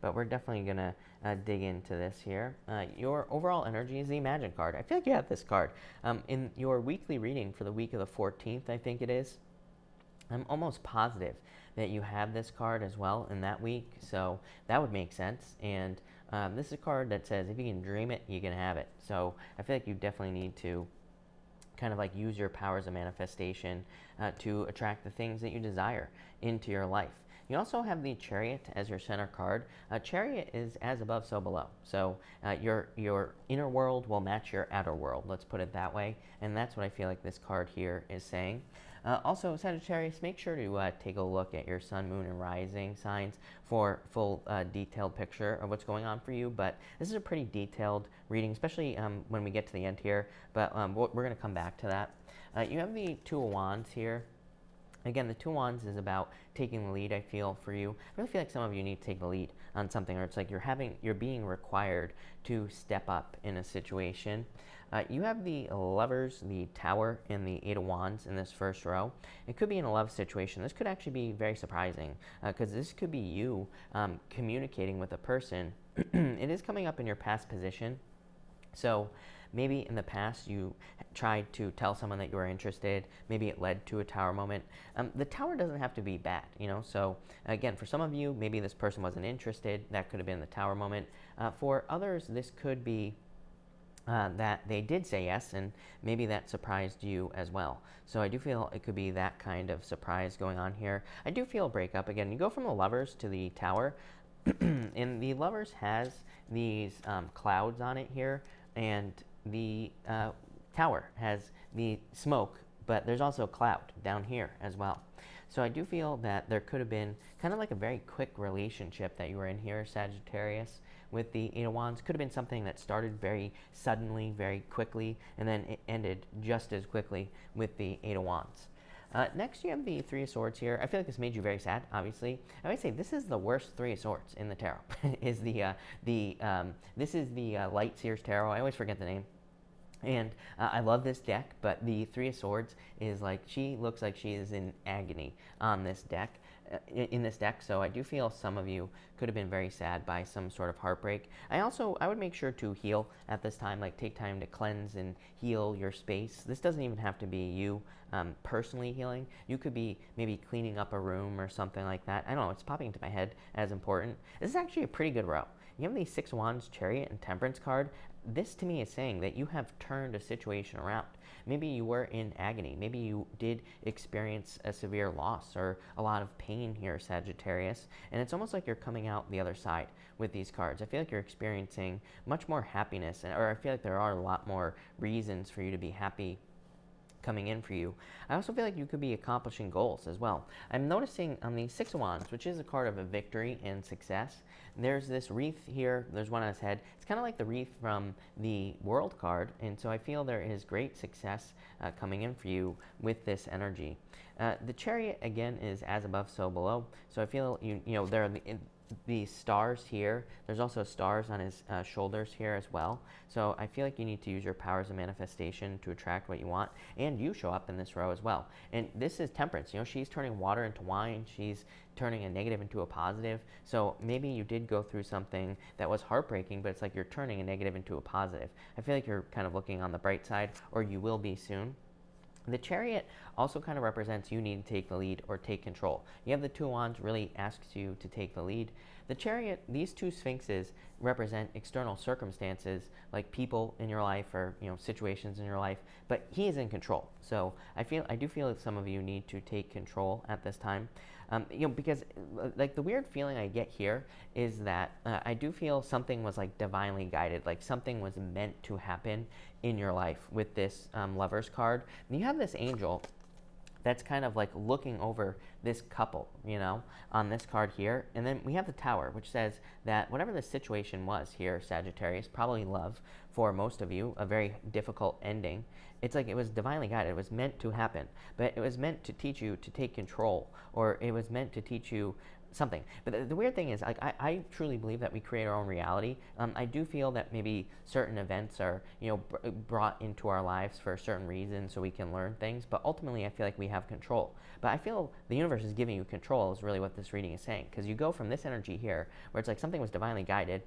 but we're definitely going to dig into this here. Your overall energy is the Imagine card. I feel like you have this card in your weekly reading for the week of the 14th, I think it is. I'm almost positive that you have this card as well in that week, so that would make sense. And this is a card that says if you can dream it, you can have it. So I feel like you definitely need to kind of like use your powers of manifestation to attract the things that you desire into your life. You also have the Chariot as your center card. Chariot is as above, so below. So your inner world will match your outer world. Let's put it that way. And that's what I feel like this card here is saying. Also, Sagittarius, make sure to take a look at your sun, moon, and rising signs for full detailed picture of what's going on for you. But this is a pretty detailed reading, especially when we get to the end here. But we're going to come back to that. You have the Two of Wands here. Again, the Two of Wands is about taking the lead, I feel, for you. I really feel like some of you need to take the lead on something, or it's like you're being required to step up in a situation. You have the Lovers, the Tower, and the Eight of Wands in this first row. It could be in a love situation. This could actually be very surprising because this could be you communicating with a person. It is coming up in your past position. So maybe in the past you tried to tell someone that you were interested. Maybe it led to a tower moment. The tower doesn't have to be bad, So again, for some of you, maybe this person wasn't interested. That could have been the tower moment. For others, this could be that they did say yes, and maybe that surprised you as well. So I do feel it could be that kind of surprise going on here. I do feel a breakup. Again, you go from the Lovers to the Tower, and the Lovers has these clouds on it here, and the Tower has the smoke, but there's also a cloud down here as well. So I do feel that there could have been kind of like a very quick relationship that you were in here, Sagittarius, with the Eight of Wands. Could have been something that started very suddenly, very quickly, and then it ended just as quickly with the Eight of Wands. Next, you have the Three of Swords here. I feel like this made you very sad, obviously. I would say this is the worst Three of Swords in the tarot. This is the Light Seers Tarot. I always forget the name. And I love this deck, but the Three of Swords is like, she looks like she is in agony on this deck. In this deck, so I do feel some of you could have been very sad by some sort of heartbreak. I would make sure to heal at this time, like take time to cleanse and heal your space. This doesn't even have to be you personally healing. You could be maybe cleaning up a room or something like that. I don't know, it's popping into my head as important. This is actually a pretty good row. You have the Six of Wands, Chariot, and Temperance card. This to me is saying that you have turned a situation around. Maybe you were in agony. Maybe you did experience a severe loss or a lot of pain here, Sagittarius. And it's almost like you're coming out the other side with these cards. I feel like you're experiencing much more happiness, or I feel like there are a lot more reasons for you to be happy coming in for you. I also feel like you could be accomplishing goals as well. I'm noticing on the Six of Wands, which is a card of a victory and success, there's this wreath here. There's one on his head. It's kind of like the wreath from the World card, and so I feel there is great success coming in for you with this energy. The Chariot, again, is as above, so below. So I feel there are the stars here. There's also stars on his shoulders here as well. So I feel like you need to use your powers of manifestation to attract what you want, and you show up in this row as well. And this is Temperance. She's turning water into wine. She's turning a negative into a positive. So maybe you did go through something that was heartbreaking, but it's like you're turning a negative into a positive. I feel like you're kind of looking on the bright side, or you will be soon. The Chariot also kind of represents you need to take the lead or take control. You have the Two of Wands, really asks you to take the lead. The Chariot, these two sphinxes represent external circumstances like people in your life or situations in your life, but he is in control. So I do feel that some of you need to take control at this time. Because like the weird feeling I get here is that I do feel something was like divinely guided, like something was meant to happen in your life with this Lovers card. And you have this angel that's kind of like looking over this couple, on this card here. And then we have the Tower, which says that whatever the situation was here, Sagittarius, probably love for most of you, a very difficult ending. It's like it was divinely guided. It was meant to happen, but it was meant to teach you to take control, or it was meant to teach you something. But the weird thing is, like, I truly believe that we create our own reality. I do feel that maybe certain events are, brought into our lives for a certain reason so we can learn things. But ultimately, I feel like we have control. But I feel the universe is giving you control is really what this reading is saying. Because you go from this energy here, where it's like something was divinely guided,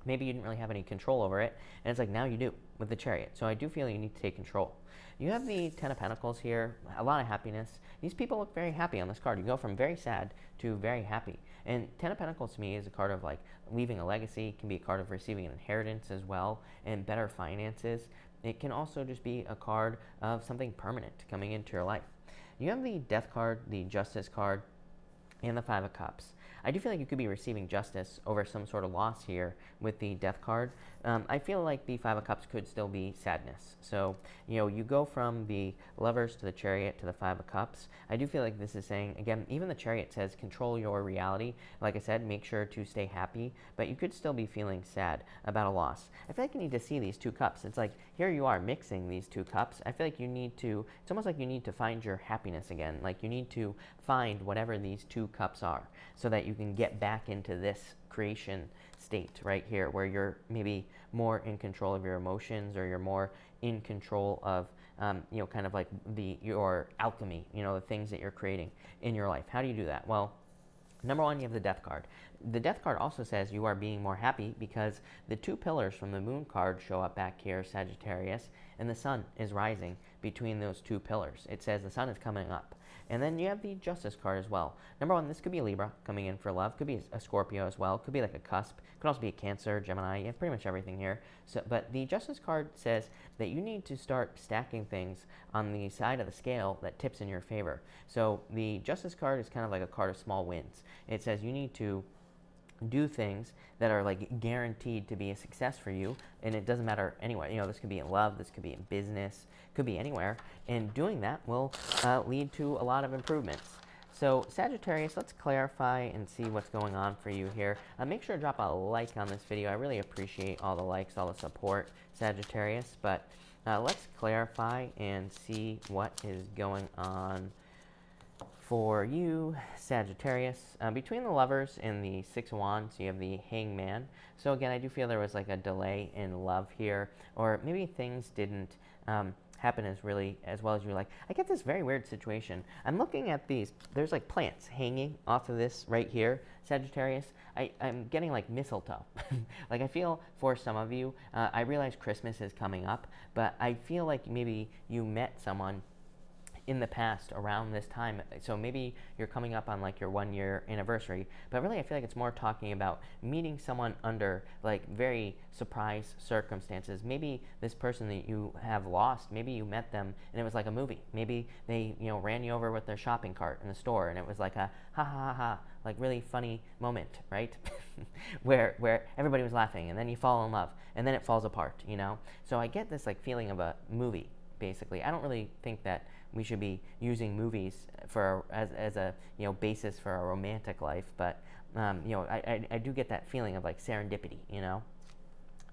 maybe you didn't really have any control over it, and it's like now you do with the Chariot. So I do feel you need to take control. You have the Ten of Pentacles here, a lot of happiness. These people look very happy on this card. You go from very sad to very happy. And Ten of Pentacles to me is a card of like leaving a legacy. It can be a card of receiving an inheritance as well, and better finances. It can also just be a card of something permanent coming into your life. You have the Death card, the Justice card, and the Five of Cups. I do feel like you could be receiving justice over some sort of loss here with the Death card. I feel like the Five of Cups could still be sadness. So, you go from the Lovers to the Chariot to the Five of Cups. I do feel like this is saying, again, even the Chariot says control your reality. Like I said, make sure to stay happy, but you could still be feeling sad about a loss. I feel like you need to see these two cups. It's like, here you are mixing these two cups. I feel like you need to, it's almost like you need to find your happiness again. Like you need to find whatever these two cups are so that you can get back into this creation state right here where you're maybe more in control of your emotions, or you're more in control of kind of like your alchemy, the things that you're creating in your life. How do you do that? Well, number one, you have the Death card. The Death card also says you are being more happy because the two pillars from the Moon card show up back here, Sagittarius, and the Sun is rising between those two pillars. It says the Sun is coming up. And then you have the Justice card as well. Number one, this could be a Libra coming in for love. Could be a Scorpio as well. Could be like a cusp. Could also be a Cancer, Gemini. You have pretty much everything here. So, but the Justice card says that you need to start stacking things on the side of the scale that tips in your favor. So the Justice card is kind of like a card of small wins. It says you need to do things that are like guaranteed to be a success for you, and it doesn't matter anywhere. This could be in love, this could be in business, could be anywhere, and doing that will lead to a lot of improvements. So Sagittarius, let's clarify and see what's going on for you here. Make sure to drop a like on this video. I really appreciate all the likes, all the support, Sagittarius, but let's clarify and see what is going on for you, Sagittarius. Between the Lovers and the Six of Wands, you have the Hangman. So again, I do feel there was like a delay in love here, or maybe things didn't happen as well as you like. I get this very weird situation. I'm looking at these, there's like plants hanging off of this right here, Sagittarius. I'm getting like mistletoe. Like I feel for some of you, I realize Christmas is coming up, but I feel like maybe you met someone in the past around this time. So maybe you're coming up on like your 1 year anniversary, but really I feel like it's more talking about meeting someone under like very surprise circumstances. Maybe this person that you have lost, maybe you met them and it was like a movie. Maybe they ran you over with their shopping cart in the store, and it was like a ha ha ha ha, like really funny moment, right? where everybody was laughing, and then you fall in love and then it falls apart. So I get this like feeling of a movie. Basically, I don't really think that we should be using movies as a basis for a romantic life, but I do get that feeling of like serendipity.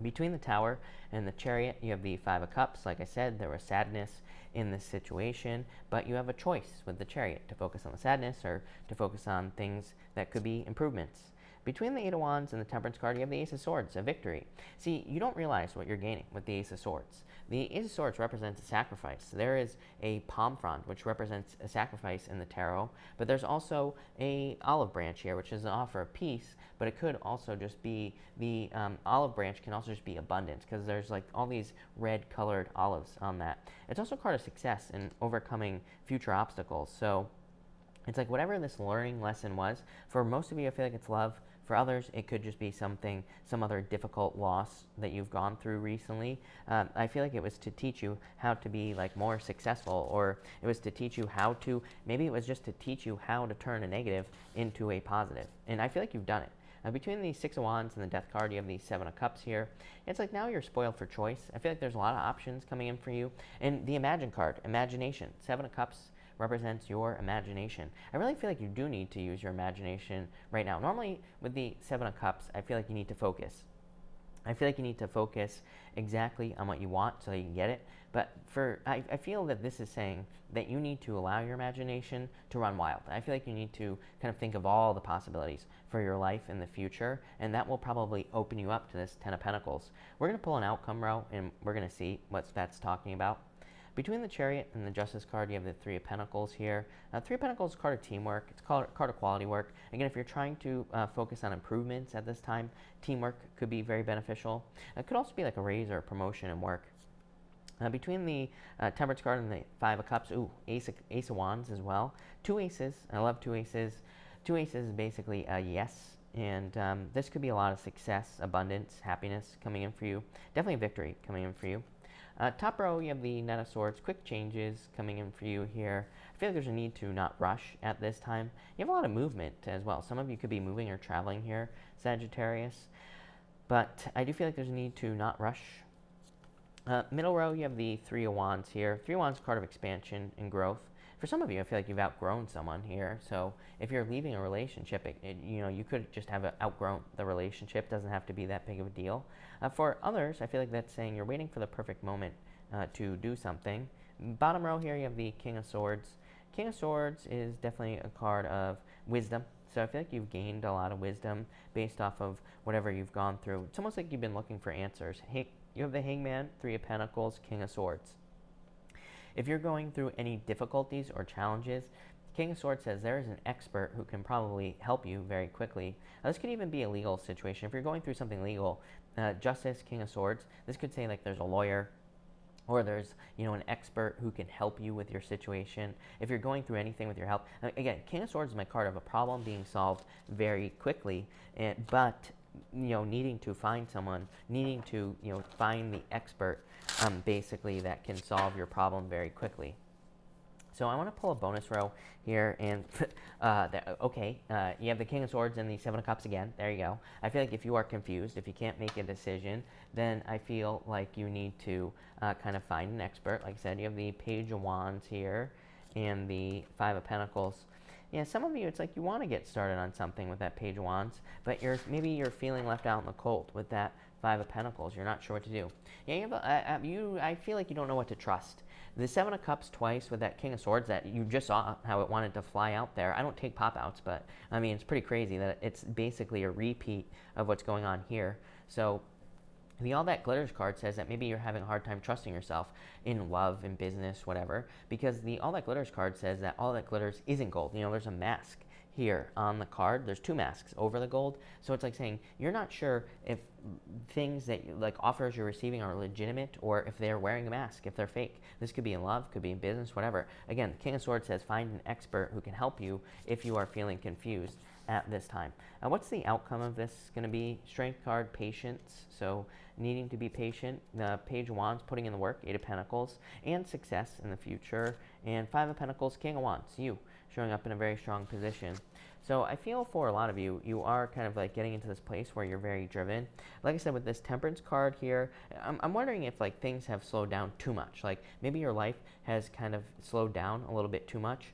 Between the Tower and the Chariot, you have the Five of Cups. Like I said, there was sadness in this situation, but you have a choice with the Chariot to focus on the sadness or to focus on things that could be improvements. Between the Eight of Wands and the Temperance card, you have the Ace of Swords, a victory. See, you don't realize what you're gaining with the Ace of Swords. The Ace of Swords represents a sacrifice. There is a palm frond, which represents a sacrifice in the tarot, but there's also a olive branch here, which is an offer of peace, but it could also just be, the olive branch can also just be abundance, because there's like all these red colored olives on that. It's also a card of success in overcoming future obstacles. So it's like whatever this learning lesson was, for most of you, I feel like it's love. For others, it could just be some other difficult loss that you've gone through recently. I feel like it was to teach you how to be like more successful, or it was to teach you how to, maybe it was just to teach you how to turn a negative into a positive. And I feel like you've done it. Between the Six of Wands and the Death card, you have the Seven of Cups here. It's like now you're spoiled for choice. I feel like there's a lot of options coming in for you. And the Imagine card, imagination. Seven of Cups represents your imagination. I really feel like you do need to use your imagination right now. Normally, with the Seven of Cups, I feel like you need to focus. I feel like you need to focus exactly on what you want so that you can get it. But I feel that this is saying that you need to allow your imagination to run wild. I feel like you need to kind of think of all the possibilities for your life in the future, and that will probably open you up to this Ten of Pentacles. We're going to pull an outcome row, and we're going to see what that's talking about. Between the Chariot and the Justice card, you have the Three of Pentacles here. Three of Pentacles is a card of teamwork. It's a card of quality work. Again, if you're trying to focus on improvements at this time, teamwork could be very beneficial. It could also be like a raise or a promotion in work. Between the Temperance card and the Five of Cups, Ace of Wands as well. Two aces. I love two aces. Two aces is basically a yes. And this could be a lot of success, abundance, happiness coming in for you. Definitely victory coming in for you. Top row, you have the Knight of Swords, quick changes coming in for you here. I feel like there's a need to not rush at this time. You have a lot of movement as well. Some of you could be moving or traveling here, Sagittarius. But I do feel like there's a need to not rush. Middle row, you have the Three of Wands here. Three of Wands, card of expansion and growth. For some of you, I feel like you've outgrown someone here. So if you're leaving a relationship, you could just have outgrown the relationship. It doesn't have to be that big of a deal. For others, I feel like that's saying you're waiting for the perfect moment to do something. Bottom row here, you have the King of Swords. King of Swords is definitely a card of wisdom. So I feel like you've gained a lot of wisdom based off of whatever you've gone through. It's almost like you've been looking for answers. You have the Hangman, Three of Pentacles, King of Swords. If you're going through any difficulties or challenges, King of Swords says there is an expert who can probably help you very quickly. This could even be a legal situation. If you're going through something legal, Justice, King of Swords, this could say like there's a lawyer or there's an expert who can help you with your situation. If you're going through anything with your help, again, King of Swords is my card of a problem being solved very quickly, but needing to find someone, needing to find the expert basically that can solve your problem very quickly. So I want to pull a bonus row here, and you have the King of Swords and the Seven of Cups again. There you go. I feel like if you are confused, if you can't make a decision, then I feel like you need to kind of find an expert. Like I said, you have the Page of Wands here and the Five of Pentacles. Yeah, some of you, it's like you want to get started on something with that Page of Wands, but maybe you're feeling left out in the cold with that Five of Pentacles. You're not sure what to do. Yeah, I feel like you don't know what to trust. The Seven of Cups twice with that King of Swords that you just saw how it wanted to fly out there. I don't take pop-outs, but I mean, it's pretty crazy that it's basically a repeat of what's going on here. So the All That Glitters card says that maybe you're having a hard time trusting yourself in love, in business, whatever, because the All That Glitters card says that all that glitters isn't gold. There's a mask here on the card. There's two masks over the gold. So it's like saying you're not sure if things that like offers you're receiving are legitimate or if they're wearing a mask, if they're fake. This could be in love, could be in business, whatever. Again, King of Swords says find an expert who can help you if you are feeling confused at this time. What's the outcome of this going to be? Strength card, patience. So needing to be patient. The Page of Wands, putting in the work, Eight of Pentacles, and success in the future. And Five of Pentacles, King of Wands, you showing up in a very strong position. So I feel for a lot of you, you are kind of like getting into this place where you're very driven. Like I said, with this Temperance card here, I'm wondering if like things have slowed down too much. Like maybe your life has kind of slowed down a little bit too much.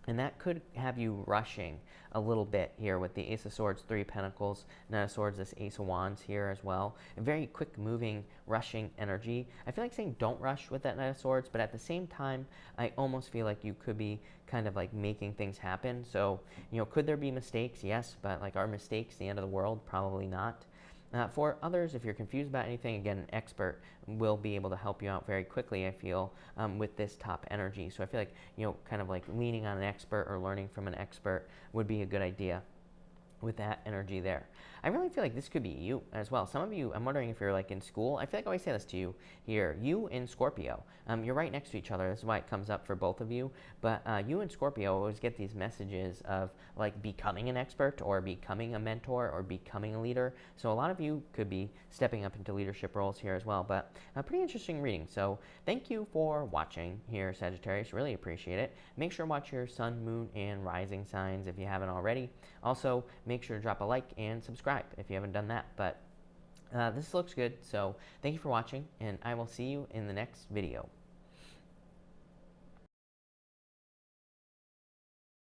And that could have you rushing a little bit here with the Ace of Swords, Three of Pentacles, Knight of Swords, this Ace of Wands here as well. A very quick moving, rushing energy. I feel like saying don't rush with that Knight of Swords, but at the same time, I almost feel like you could be kind of like making things happen. So, could there be mistakes? Yes, but like are mistakes the end of the world? Probably not. For others, if you're confused about anything, again, an expert will be able to help you out very quickly, I feel, with this top energy. So I feel like, kind of like leaning on an expert or learning from an expert would be a good idea with that energy there. I really feel like this could be you as well. Some of you, I'm wondering if you're like in school. I feel like I always say this to you here. You and Scorpio, you're right next to each other. This is why it comes up for both of you. But you and Scorpio always get these messages of like becoming an expert or becoming a mentor or becoming a leader. So a lot of you could be stepping up into leadership roles here as well. But a pretty interesting reading. So thank you for watching here, Sagittarius. Really appreciate it. Make sure to watch your sun, moon, and rising signs if you haven't already. Also, make sure to drop a like and subscribe if you haven't done that. But this looks good. So thank you for watching, and I will see you in the next video.